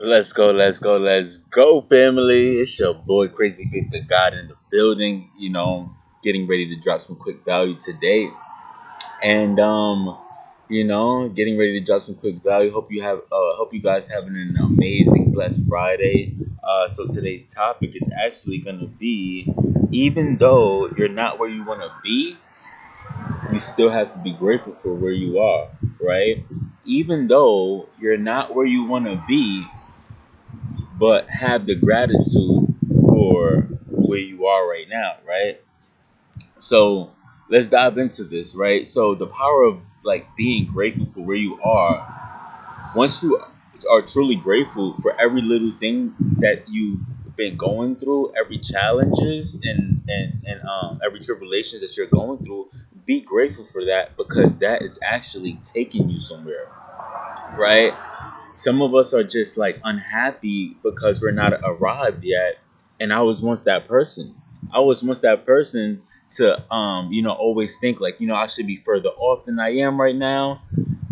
Let's go, family. It's your boy Crazy Big the God in the building, getting ready to drop some quick value today. And getting ready to drop some quick value. Hope you guys having an amazing, blessed Friday. So today's topic is actually gonna be, even though you're not where you wanna be, you still have to be grateful for where you are, right? Even though you're not where you wanna be, but have the gratitude for where you are right now, right? So let's dive into this, right? So the power of like being grateful for where you are. Once you are truly grateful for every little thing that you've been going through, every challenges and every tribulation that you're going through, be grateful for that because that is actually taking you somewhere, right? Some of us are just like unhappy because we're not arrived yet. And I was once that person. I was once that person to always think like, I should be further off than I am right now.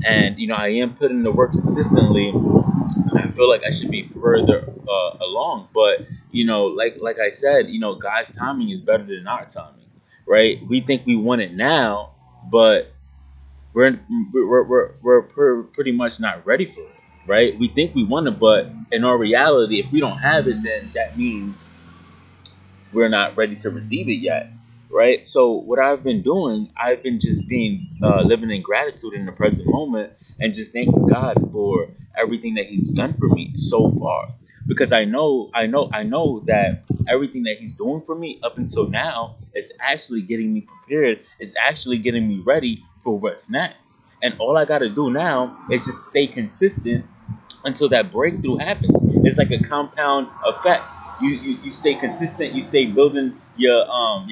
And I am putting the work consistently. And I feel like I should be further along. But like I said, God's timing is better than our timing, right? We think we want it now, but we're pretty much not ready for it, right? We think we want it, but in our reality, if we don't have it, then that means we're not ready to receive it yet, right? So what I've been doing, I've been just being living in gratitude in the present moment and just thanking God for everything that He's done for me so far. Because I know that everything that He's doing for me up until now is actually getting me prepared. It's actually getting me ready for what's next. And all I got to do now is just stay consistent until that breakthrough happens. It's like a compound effect. You stay consistent, you stay building your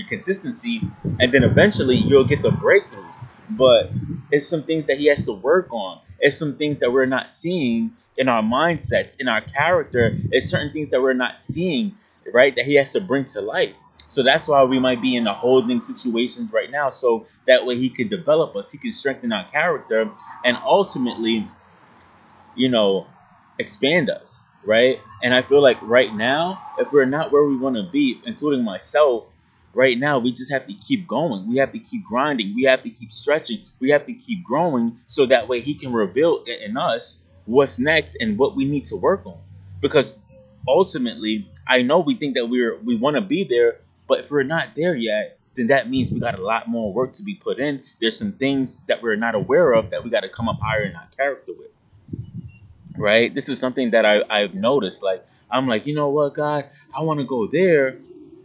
consistency, and then eventually you'll get the breakthrough. But it's some things that he has to work on. It's some things that we're not seeing in our mindsets, in our character. It's certain things that we're not seeing, right? That he has to bring to life. So that's why we might be in the holding situations right now. So that way he could develop us, he can strengthen our character, and ultimately you know, expand us, right? And I feel like right now, if we're not where we want to be, including myself, right now, we just have to keep going. We have to keep grinding. We have to keep stretching. We have to keep growing so that way He can reveal in us what's next and what we need to work on. Because ultimately, I know we think that we want to be there, but if we're not there yet, then that means we got a lot more work to be put in. There's some things that we're not aware of that we got to come up higher in our character with, right? This is something that I've noticed. Like, I'm like, you know what, God, I want to go there,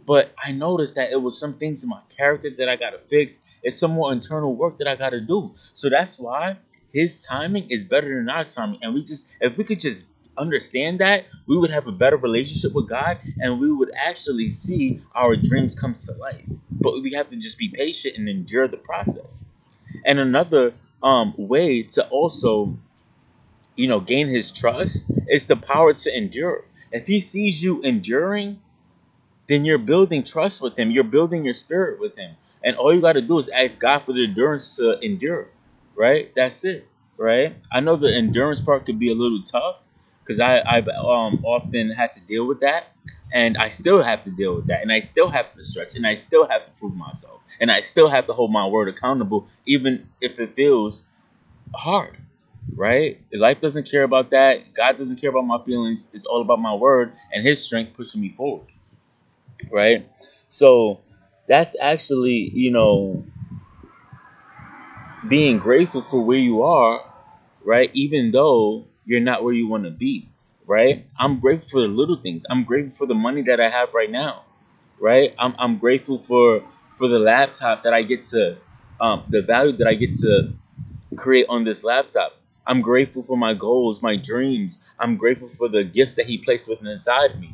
but I noticed that it was some things in my character that I got to fix. It's some more internal work that I got to do. So that's why His timing is better than our timing. And if we could just understand that, we would have a better relationship with God and we would actually see our dreams come to life. But we have to just be patient and endure the process. And another way to also gain his trust is the power to endure. If he sees you enduring, then you're building trust with him. You're building your spirit with him. And all you got to do is ask God for the endurance to endure, right? That's it, right? I know the endurance part could be a little tough because I've often had to deal with that. And I still have to deal with that. And I still have to stretch. And I still have to prove myself. And I still have to hold my word accountable, even if it feels hard, right? Life doesn't care about that. God doesn't care about my feelings. It's all about my word and His strength pushing me forward, right? So that's actually, being grateful for where you are, right? Even though you're not where you want to be, right? I'm grateful for the little things. I'm grateful for the money that I have right now, right? I'm grateful for the laptop that I get to, the value that I get to create on this laptop. I'm grateful for my goals, my dreams. I'm grateful for the gifts that He placed within inside me,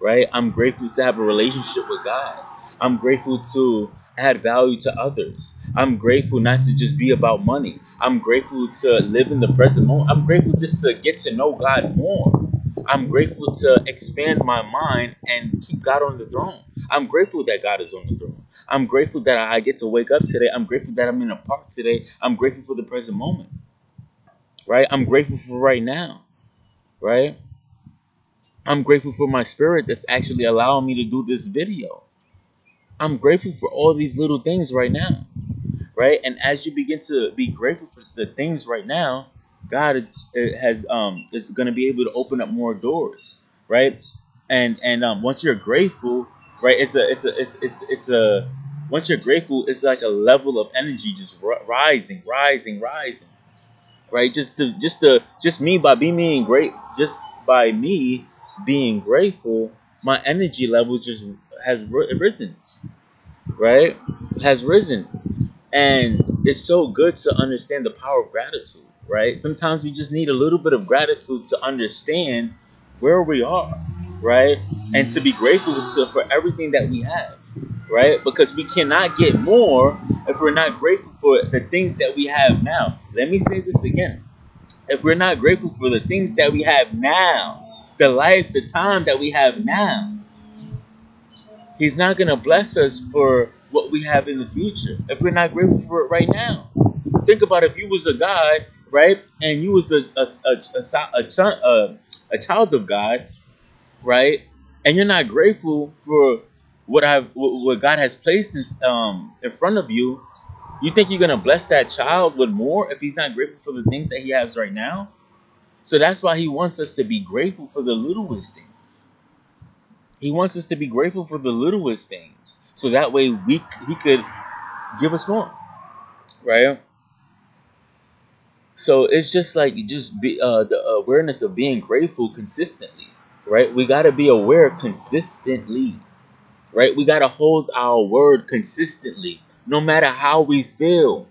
right? I'm grateful to have a relationship with God. I'm grateful to add value to others. I'm grateful not to just be about money. I'm grateful to live in the present moment. I'm grateful just to get to know God more. I'm grateful to expand my mind and keep God on the throne. I'm grateful that God is on the throne. I'm grateful that I get to wake up today. I'm grateful that I'm in a park today. I'm grateful for the present moment, right? I'm grateful for right now, right? I'm grateful for my spirit that's actually allowing me to do this video. I'm grateful for all these little things right now, right? And as you begin to be grateful for the things right now, God is going to be able to open up more doors, right? And once you're grateful, right? It's a once you're grateful, it's like a level of energy just rising, rising, rising, right? Just me by being great, just by me being grateful, my energy level just has risen, right? Has risen. And it's so good to understand the power of gratitude, right? Sometimes we just need a little bit of gratitude to understand where we are, right? And to be grateful for everything that we have, right? Because we cannot get more if we're not grateful for the things that we have now. Let me say this again. If we're not grateful for the things that we have now, the life, the time that we have now, He's not going to bless us for what we have in the future if we're not grateful for it right now. Think about if you was a God, right, and you was a child of God, right, and you're not grateful for what God has placed in front of you. You think you're gonna bless that child with more if he's not grateful for the things that he has right now? So that's why he wants us to be grateful for the littlest things. He wants us to be grateful for the littlest things, so that way he could give us more, right? So it's just like just be the awareness of being grateful consistently, right? We got to be aware consistently, right? We got to hold our word consistently, no matter how we feel,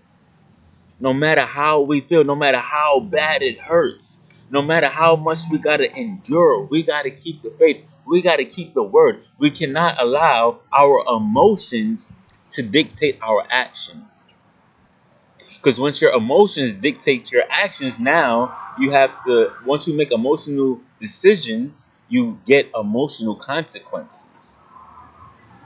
no matter how we feel, no matter how bad it hurts, no matter how much we got to endure. We got to keep the faith. We got to keep the word. We cannot allow our emotions to dictate our actions. Because once your emotions dictate your actions, now you have to, once you make emotional decisions, you get emotional consequences,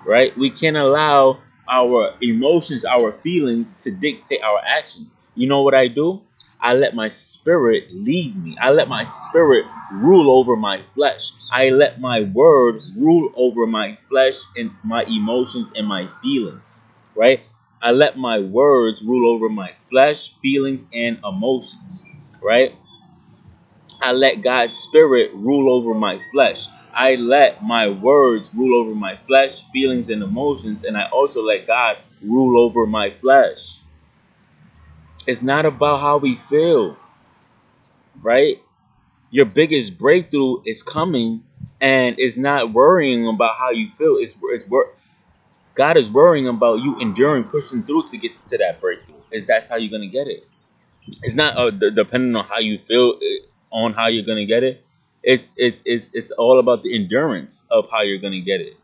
right? We can't allow our emotions, our feelings to dictate our actions. You know what I do? I let my spirit lead me. I let my spirit rule over my flesh. I let my word rule over my flesh and my emotions and my feelings, right? I let my words rule over my flesh, feelings, and emotions, right? I let God's spirit rule over my flesh. I let my words rule over my flesh, feelings, and emotions, and I also let God rule over my flesh. It's not about how we feel, right? Your biggest breakthrough is coming, and it's not worrying about how you feel. God is worrying about you enduring, pushing through to get to that breakthrough. Is that's how you're gonna get it? It's not depending on how you feel on how you're gonna get it. It's all about the endurance of how you're gonna get it.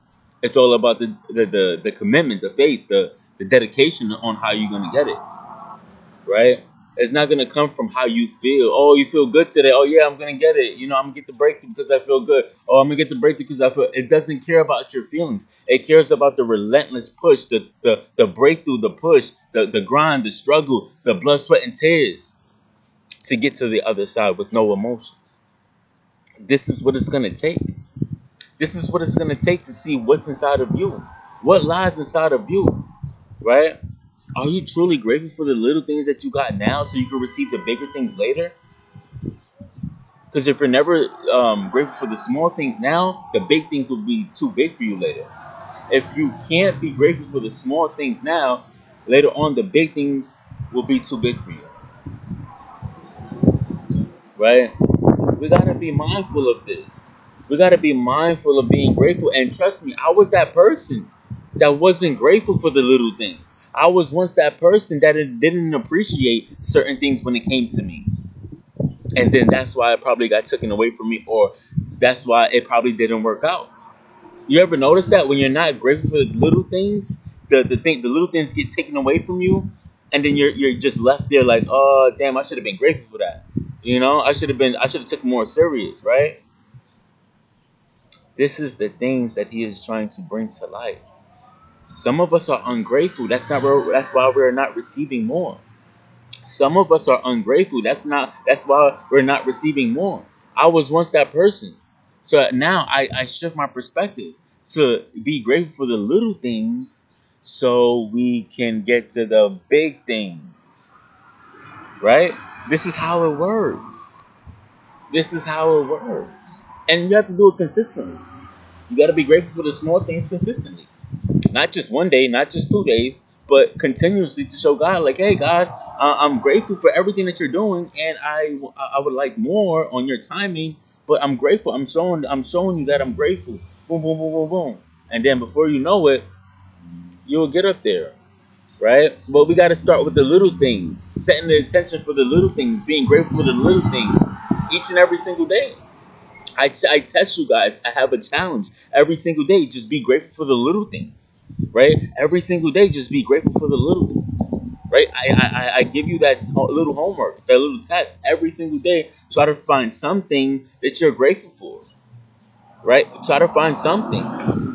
It's all about the commitment, the faith, the dedication on how you're gonna get it, right? It's not gonna come from how you feel. Oh, you feel good today. Oh yeah, I'm gonna get it. You know, I'm gonna get the breakthrough because I feel good. Oh, I'm gonna get the breakthrough because I feel. It doesn't care about your feelings. It cares about the relentless push, the breakthrough, the push, the grind, the struggle, the blood, sweat, and tears to get to the other side with no emotions. This is what it's gonna take. This is what it's gonna take to see what's inside of you. What lies inside of you, right? Are you truly grateful for the little things that you got now so you can receive the bigger things later? Because if you're never grateful for the small things now, the big things will be too big for you later. If you can't be grateful for the small things now, later on the big things will be too big for you, right? We gotta be mindful of this. We gotta be mindful of being grateful. And trust me, I was that person that wasn't grateful for the little things. I was once that person that didn't appreciate certain things when it came to me. And then that's why it probably got taken away from me, or that's why it probably didn't work out. You ever notice that when you're not grateful for the little things, the little things get taken away from you, and then you're just left there like, oh damn, I should have been grateful for that. You know, I should have took more serious, right? This is the things that he is trying to bring to light. Some of us are ungrateful. That's why we're not receiving more. Some of us are ungrateful. That's why we're not receiving more. I was once that person. So now I shift my perspective to be grateful for the little things so we can get to the big things, right? This is how it works. This is how it works. And you have to do it consistently. You got to be grateful for the small things consistently. Not just one day, not just 2 days, but continuously to show God, like, hey, God, I'm grateful for everything that you're doing, and I would like more on your timing. But I'm grateful. I'm showing you that I'm grateful. Boom, boom, boom, boom, boom, and then before you know it, you'll get up there, right? So, but we got to start with the little things, setting the intention for the little things, being grateful for the little things each and every single day. I test you guys. I have a challenge every single day. Just be grateful for the little things, right? Every single day, just be grateful for the little things, right? I give you that little homework, that little test every single day. Try to find something that you're grateful for, right? Try to find something,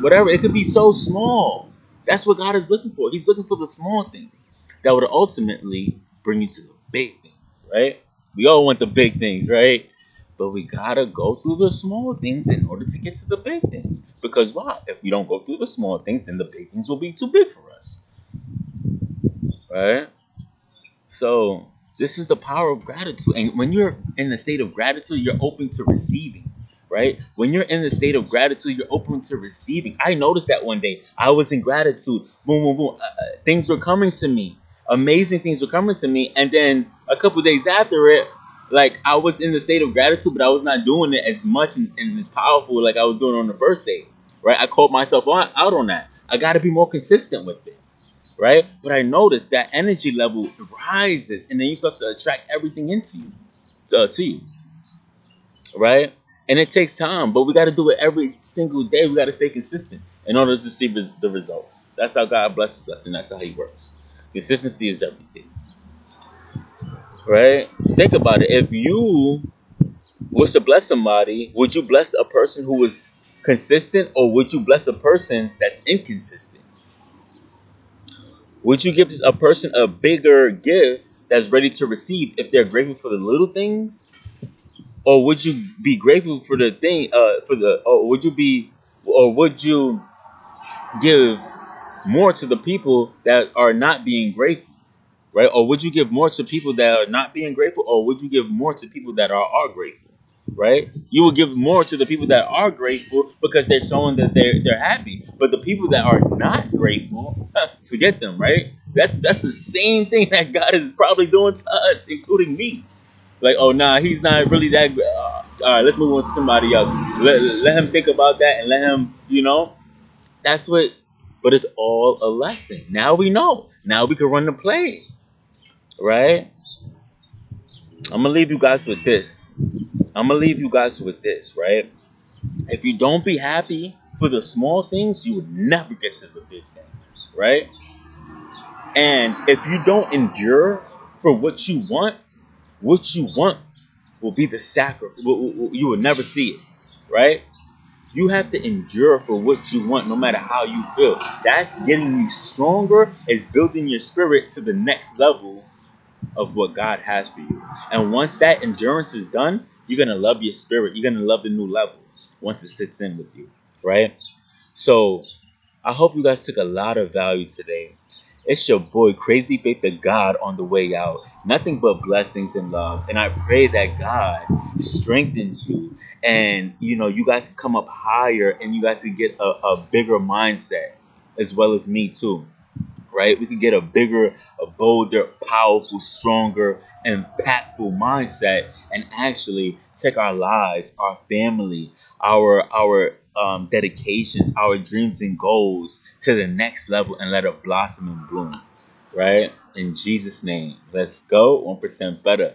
whatever. It could be so small. That's what God is looking for. He's looking for the small things that would ultimately bring you to the big things, right? We all want the big things, right? But we gotta go through the small things in order to get to the big things. Because why? If we don't go through the small things, then the big things will be too big for us, right? So this is the power of gratitude. And when you're in the state of gratitude, you're open to receiving, right? When you're in the state of gratitude, you're open to receiving. I noticed that one day. I was in gratitude. Boom, boom, boom. Things were coming to me. Amazing things were coming to me. And then a couple days after it, like I was in the state of gratitude, but I was not doing it as much and as powerful like I was doing on the first day, right? I called myself out on that. I got to be more consistent with it, right? But I noticed that energy level rises, and then you start to attract everything into you, to you, right? And it takes time, but we got to do it every single day. We got to stay consistent in order to see the results. That's how God blesses us, and that's how He works. Consistency is everything, right? Think about it. If you was to bless somebody, would you bless a person who is consistent, or would you bless a person that's inconsistent? Would you give a person a bigger gift that's ready to receive if they're grateful for the little things, or would you be grateful for the thing? Or would you give more to the people that are not being grateful, right? Or would you give more to people that are not being grateful, or would you give more to people that are grateful? Right? You will give more to the people that are grateful because they're showing that they're happy. But the people that are not grateful, forget them, right? That's the same thing that God is probably doing to us, including me. Like, oh nah, he's not really that good. All right, let's move on to somebody else. Let him think about that and let him, that's what. But it's all a lesson. Now we know. Now we can run the play, right? I'm gonna leave you guys with this. Right? If you don't be happy for the small things, you will never get to the big things, right? And if you don't endure for what you want will be the sacrifice. You will never see it, right? You have to endure for what you want, no matter how you feel. That's getting you stronger. It's building your spirit to the next level of what God has for you. And once that endurance is done, you're gonna love your spirit. You're gonna love the new level once it sits in with you, right? So I hope you guys took a lot of value today. It's your boy Crazy Faith the God on the way out. Nothing but blessings and love. And I pray that God strengthens you and you guys can come up higher and you guys can get a bigger mindset as well as me too, right? We can get a bigger, a bolder, powerful, stronger, impactful mindset, and actually take our lives, our family, our dedications, our dreams and goals to the next level and let it blossom and bloom, right? In Jesus' name, let's go 1% better.